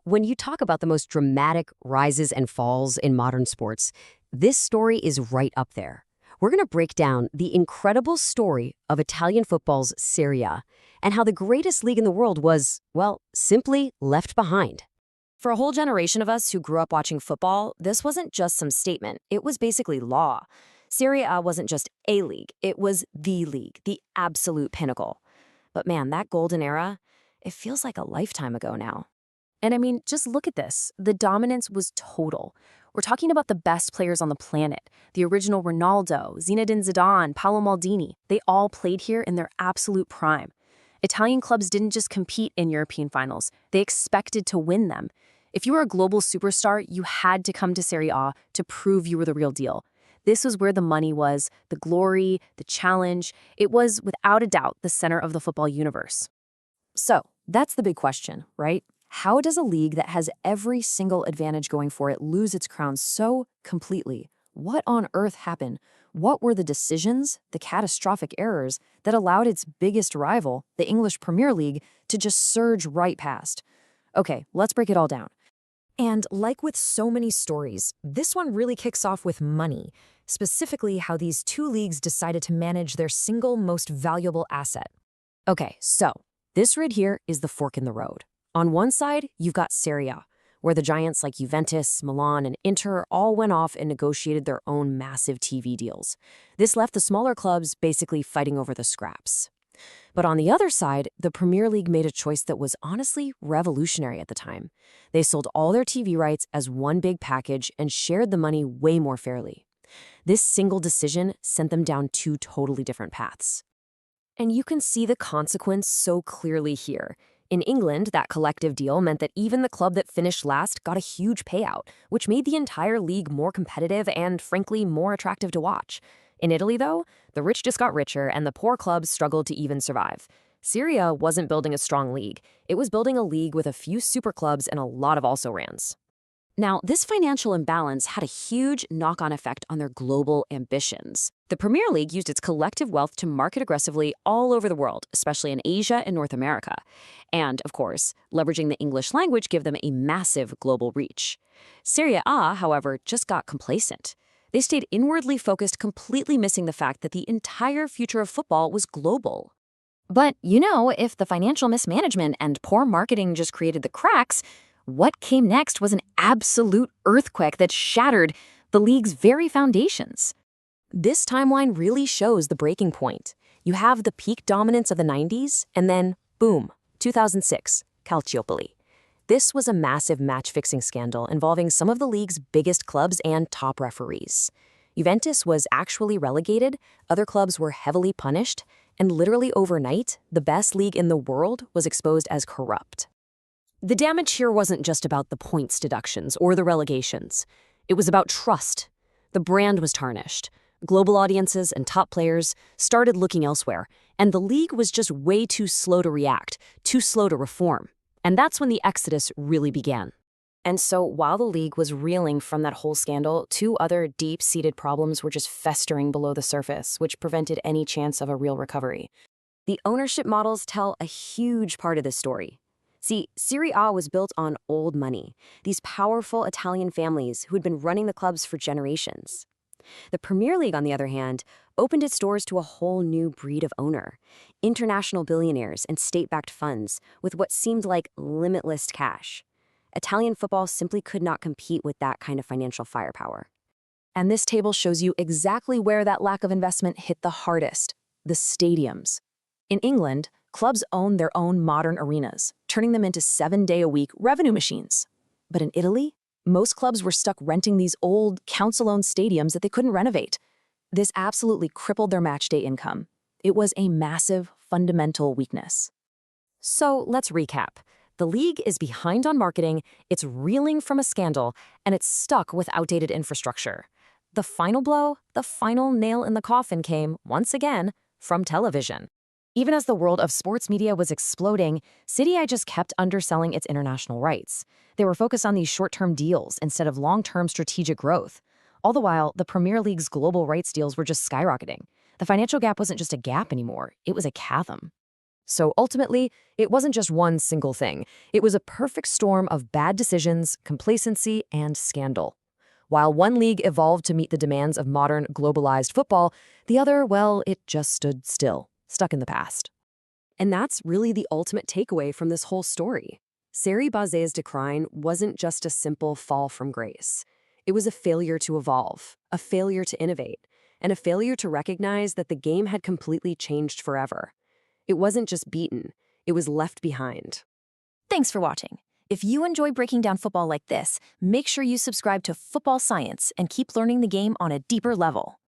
When you talk about the most dramatic rises and falls in modern sports, this story is right up there. We're going to break down the incredible story of Italian football's Serie A and how the greatest league in the world was, well, simply left behind. For a whole generation of us who grew up watching football, this wasn't just some statement. It was basically law. Serie A wasn't just a league. It was the league, the absolute pinnacle. But man, that golden era, it feels like a lifetime ago now. And I mean, just look at this. The dominance was total. We're talking about the best players on the planet. The original Ronaldo, Zinedine Zidane, Paolo Maldini. They all played here in their absolute prime. Italian clubs didn't just compete in European finals. They expected to win them. If you were a global superstar, you had to come to Serie A to prove you were the real deal. This was where the money was, the glory, the challenge. It was, without a doubt, the center of the football universe. So, that's the big question, right? How does a league that has every single advantage going for it lose its crown so completely? What on earth happened? What were the decisions, the catastrophic errors, that allowed its biggest rival, the English Premier League, to just surge right past? Okay, let's break it all down. And like with so many stories, this one really kicks off with money, specifically how these two leagues decided to manage their single most valuable asset. Okay, so this right here is the fork in the road. On one side, you've got Serie A, where the giants like Juventus, Milan, and Inter all went off and negotiated their own massive TV deals. This left the smaller clubs basically fighting over the scraps. But on the other side, the Premier League made a choice that was honestly revolutionary at the time. They sold all their TV rights as one big package and shared the money way more fairly. This single decision sent them down two totally different paths. And you can see the consequence so clearly here. In England, that collective deal meant that even the club that finished last got a huge payout, which made the entire league more competitive and, frankly, more attractive to watch. In Italy, though, the rich just got richer and the poor clubs struggled to even survive. Serie A wasn't building a strong league. It was building a league with a few super clubs and a lot of also-rans. Now, this financial imbalance had a huge knock-on effect on their global ambitions. The Premier League used its collective wealth to market aggressively all over the world, especially in Asia and North America. And, of course, leveraging the English language gave them a massive global reach. Serie A, however, just got complacent. They stayed inwardly focused, completely missing the fact that the entire future of football was global. But, if the financial mismanagement and poor marketing just created the cracks, what came next was an absolute earthquake that shattered the league's very foundations. This timeline really shows the breaking point. You have the peak dominance of the 90s, and then, boom, 2006, Calciopoli. This was a massive match-fixing scandal involving some of the league's biggest clubs and top referees. Juventus was actually relegated, other clubs were heavily punished, and literally overnight, the best league in the world was exposed as corrupt. The damage here wasn't just about the points deductions or the relegations. It was about trust. The brand was tarnished. Global audiences and top players started looking elsewhere, and the league was just way too slow to react, too slow to reform. And that's when the exodus really began. And so while the league was reeling from that whole scandal, two other deep-seated problems were just festering below the surface, which prevented any chance of a real recovery. The ownership models tell a huge part of this story. See, Serie A was built on old money, these powerful Italian families who had been running the clubs for generations. The Premier League, on the other hand, opened its doors to a whole new breed of owner, international billionaires and state-backed funds with what seemed like limitless cash. Italian football simply could not compete with that kind of financial firepower. And this table shows you exactly where that lack of investment hit the hardest: the stadiums. In England, clubs owned their own modern arenas, turning them into 7-day-a-week revenue machines. But in Italy, most clubs were stuck renting these old, council-owned stadiums that they couldn't renovate. This absolutely crippled their match-day income. It was a massive, fundamental weakness. So let's recap. The league is behind on marketing, it's reeling from a scandal, and it's stuck with outdated infrastructure. The final blow, the final nail in the coffin came, once again, from television. Even as the world of sports media was exploding, Serie A just kept underselling its international rights. They were focused on these short-term deals instead of long-term strategic growth. All the while, the Premier League's global rights deals were just skyrocketing. The financial gap wasn't just a gap anymore, it was a chasm. So ultimately, it wasn't just one single thing. It was a perfect storm of bad decisions, complacency, and scandal. While one league evolved to meet the demands of modern, globalized football, the other, well, it just stood still, stuck in the past. And that's really the ultimate takeaway from this whole story. Serie B's decline wasn't just a simple fall from grace. It was a failure to evolve, a failure to innovate, and a failure to recognize that the game had completely changed forever. It wasn't just beaten, it was left behind. Thanks for watching. If you enjoy breaking down football like this, make sure you subscribe to Football Science and keep learning the game on a deeper level.